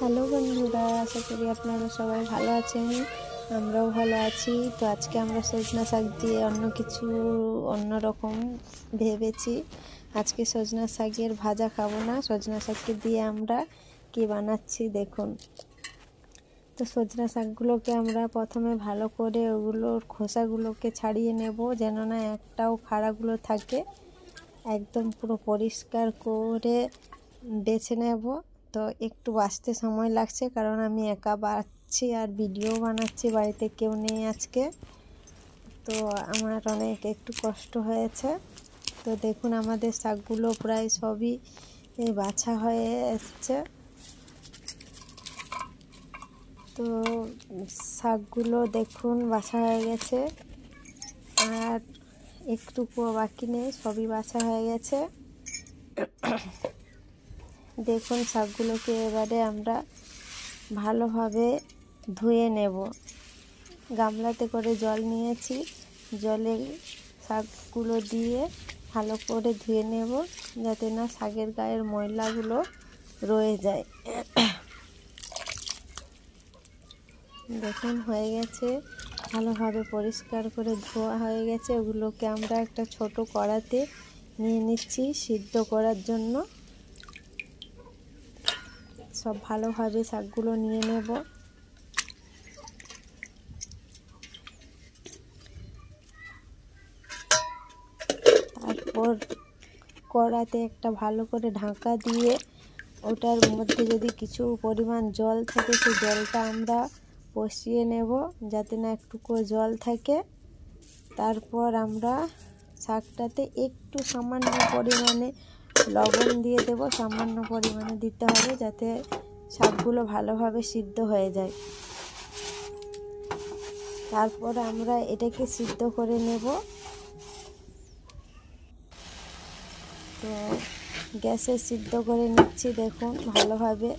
Hello বন্ধুরা, আশা করি আপনারা সবাই ভালো আছেন। আমরাও ভালো আছি। তো আজকে আমরা সজনা শাক দিয়ে অন্য রকম ভেবেছি। আজকে সজনা শাকের ভাজা খাবো না, সজনা শাককে দিয়ে আমরা কি বানাচ্ছি দেখুন। তো সজনা শাকগুলোকে আমরা প্রথমে ভালো করে ওগুলোর খোসাগুলোকে ছাড়িয়ে নেব, যেন না একটাও খাড়াগুলো থাকে। একদম পুরো পরিষ্কার করে বেছে নেব। তো একটু বাছতে সময় লাগছে, কারণ আমি একা বাছছি আর ভিডিও বানাচ্ছি, বাড়িতে কেউ নেই আজকে। তো আমার একটু কষ্ট হয়েছে। তো দেখুন আমাদের শাকগুলো প্রায় সবই বাছা হয়ে এসছে। তো শাকগুলো দেখুন বাছা হয়ে গেছে, আর একটুকুও বাকি নেই, সবই বাছা হয়ে গেছে। দেখুন শাকগুলোকে এবারে আমরা ভালোভাবে ধুয়ে নেব। গামলাতে করে জল নিয়েছি, জলে শাকগুলো দিয়ে ভালো করে ধুয়ে নেব, যাতে না শাকের গায়ের ময়লাগুলো রয়ে যায়। দেখুন হয়ে গেছে, ভালোভাবে পরিষ্কার করে ধোয়া হয়ে গেছে। ওগুলোকে আমরা একটা ছোট কড়াতে নিয়ে নিচ্ছি সিদ্ধ করার জন্য। সব ভালোভাবে শাকগুলো নিয়ে নেব। তারপর কড়াতে একটা ভালো করে ঢাকা দিয়ে ওটার মধ্যে যদি কিছু পরিমাণ জল থাকে, সেই জলটা আমরা কষিয়ে নেব, যাতে না একটুকু জল থাকে। তারপর আমরা শাকটাতে একটু সামান্য পরিমাণে লবণ দিয়ে দেব, সামান্য পরিমাণে দিতে হবে, যাতে শাকগুলো ভালোভাবে সিদ্ধ হয়ে যায়। তারপর আমরা এটাকে সিদ্ধ করে নেব। তো গ্যাসে সিদ্ধ করে নিচ্ছি, দেখুন ভালোভাবে।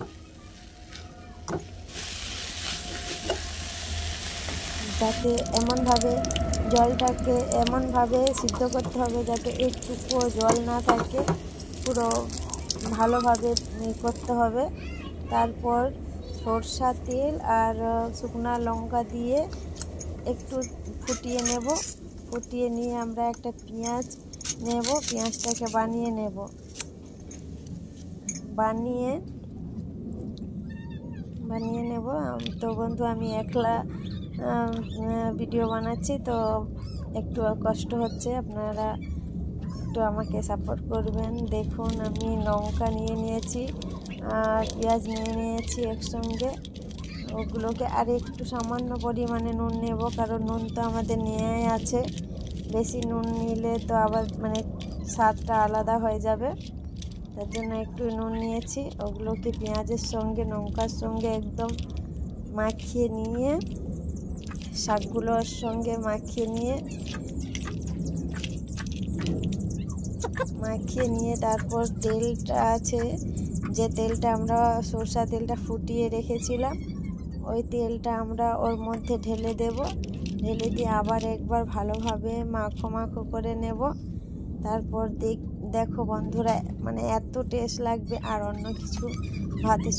যাতে জলটাকে এমনভাবে সিদ্ধ করতে হবে যাতে একটুকুও জল না থাকে, পুরো ভালোভাবে করতে হবে। তারপর সরষা তেল আর শুকনো লঙ্কা দিয়ে একটু ফুটিয়ে নেব। ফুটিয়ে নিয়ে আমরা একটা পেঁয়াজ নেব, পেঁয়াজটাকে বানিয়ে নেব। বানিয়ে নেব। তো বন্ধু, আমি একলা ভিডিও বানাচ্ছি, তো একটু কষ্ট হচ্ছে, আপনারা একটু আমাকে সাপোর্ট করবেন। দেখুন আমি লঙ্কা নিয়ে নিয়েছি আর পেঁয়াজ নিয়ে নিয়েছি একসঙ্গে। ওগুলোকে আর একটু সামান্য পরিমাণে নুন নেব, কারণ নুন তো আমাদের নেওয়াই আছে। বেশি নুন নিলে তো আবার স্বাদটা আলাদা হয়ে যাবে, তার জন্য একটু নুন নিয়েছি। ওগুলোকে পেঁয়াজের সঙ্গে লঙ্কার সঙ্গে একদম মাখিয়ে নিয়ে, শাকগুলোর সঙ্গে মাখিয়ে নিয়ে তারপর তেলটা আছে, যে তেলটা আমরা সরষা তেলটা ফুটিয়ে রেখেছিলাম, ওই তেলটা আমরা ওর মধ্যে ঢেলে দেব। ঢেলে দিয়ে আবার একবার ভালোভাবে মাখো করে নেব। তারপর দেখো বন্ধুরা, এত টেস্ট লাগবে, আর অন্য কিছু ভাতের